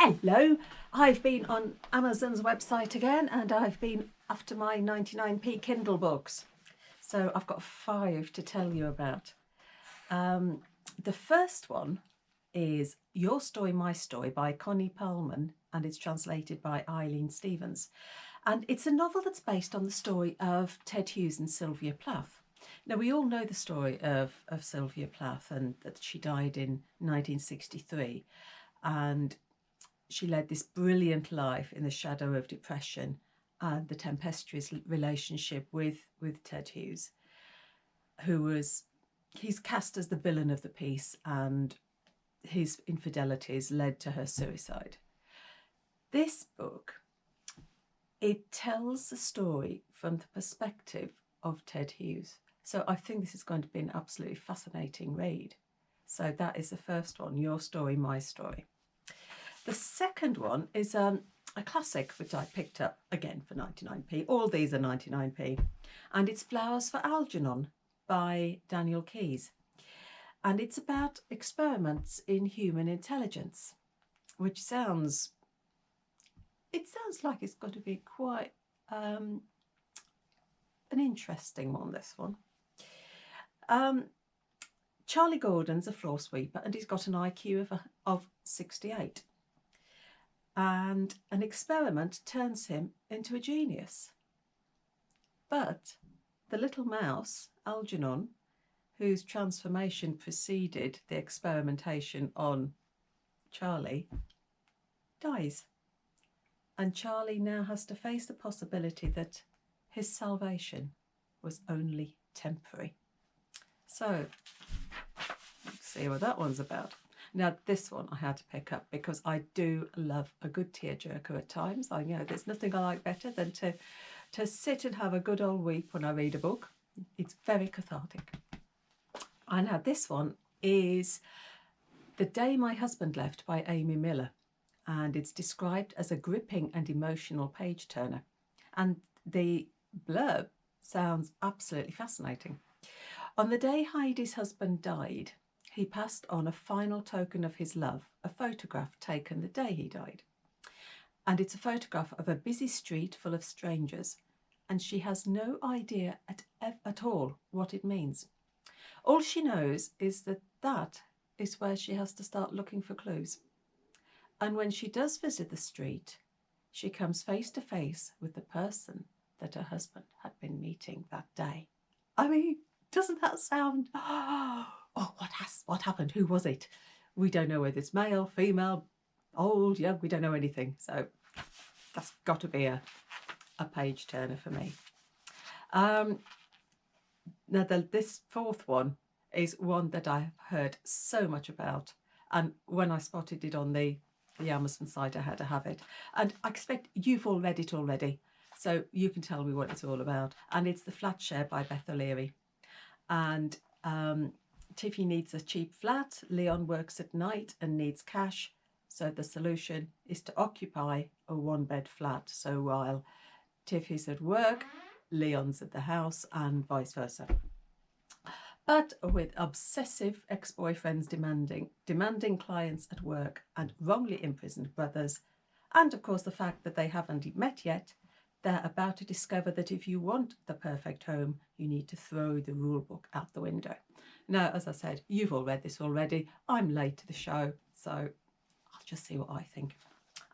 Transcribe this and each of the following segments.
Hello, I've been on Amazon's website again and I've been after my 99p Kindle books. So I've got 5 to tell you about. The first one is Your Story, My Story by Connie Palmen, and it's translated by Eileen Stevens. And it's a novel that's based on the story of Ted Hughes and Sylvia Plath. Now, we all know the story of Sylvia Plath and that she died in 1963. And she led this brilliant life in the shadow of depression and the tempestuous relationship with Ted Hughes, he's cast as the villain of the piece, and his infidelities led to her suicide. This book, it tells the story from the perspective of Ted Hughes. So I think this is going to be an absolutely fascinating read. So that is the first one, Your Story, My Story. The second one is a classic which I picked up again for 99p. All these are 99p. And it's Flowers for Algernon by Daniel Keyes. And it's about experiments in human intelligence, which sounds like it's going to be quite an interesting one, this one. Charlie Gordon's a floor sweeper and he's got an IQ of 68. And an experiment turns him into a genius. But the little mouse, Algernon, whose transformation preceded the experimentation on Charlie, dies. And Charlie now has to face the possibility that his salvation was only temporary. So, let's see what that one's about. Now, this one I had to pick up because I do love a good tearjerker at times. I know there's nothing I like better than to sit and have a good old weep when I read a book. It's very cathartic. And now this one is The Day My Husband Left by Amy Miller. And it's described as a gripping and emotional page turner. And the blurb sounds absolutely fascinating. On the day Heidi's husband died, he passed on a final token of his love, a photograph taken the day he died. And it's a photograph of a busy street full of strangers, and she has no idea at all what it means. All she knows is that is where she has to start looking for clues. And when she does visit the street, she comes face to face with the person that her husband had been meeting that day. I mean, doesn't that sound... Oh, what happened? Who was it? We don't know whether it's male, female, old, young. We don't know anything. So that's got to be a page turner for me. Now, this fourth one is one that I've heard so much about. And when I spotted it on the Amazon site, I had to have it. And I expect you've all read it already, so you can tell me what it's all about. And it's The Flat Share by Beth O'Leary. And Tiffy needs a cheap flat, Leon works at night and needs cash, so the solution is to occupy a 1-bed flat. So while Tiffy's at work, Leon's at the house and vice versa. But with obsessive ex-boyfriends demanding clients at work and wrongly imprisoned brothers, and of course the fact that they haven't met yet, they're about to discover that if you want the perfect home, you need to throw the rule book out the window. Now, as I said, you've all read this already. I'm late to the show, so I'll just see what I think.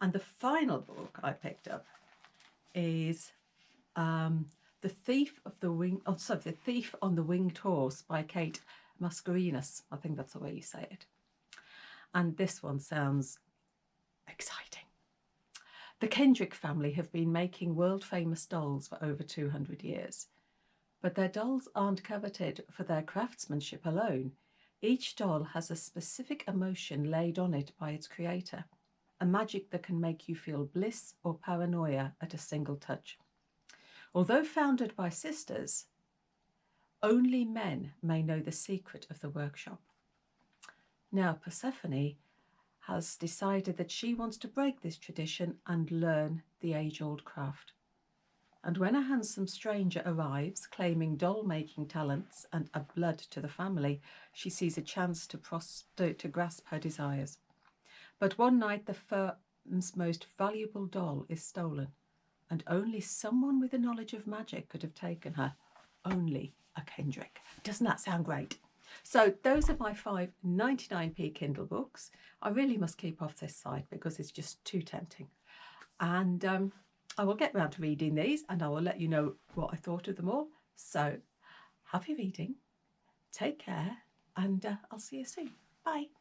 And the final book I picked up is The Thief on the Winged Horse by Kate Mascarenhas. I think that's the way you say it. And this one sounds exciting. The Kendrick family have been making world-famous dolls for over 200 years. But their dolls aren't coveted for their craftsmanship alone. Each doll has a specific emotion laid on it by its creator, a magic that can make you feel bliss or paranoia at a single touch. Although founded by sisters, only men may know the secret of the workshop. Now, Persephone has decided that she wants to break this tradition and learn the age-old craft. And when a handsome stranger arrives, claiming doll-making talents and a blood to the family, she sees a chance to grasp her desires. But one night the most valuable doll is stolen, and only someone with a knowledge of magic could have taken her. Only a Kendrick. Doesn't that sound great? So those are my 5 99p Kindle books. I really must keep off this site because it's just too tempting. And I will get round to reading these and I will let you know what I thought of them all. So happy reading, take care, and I'll see you soon. Bye.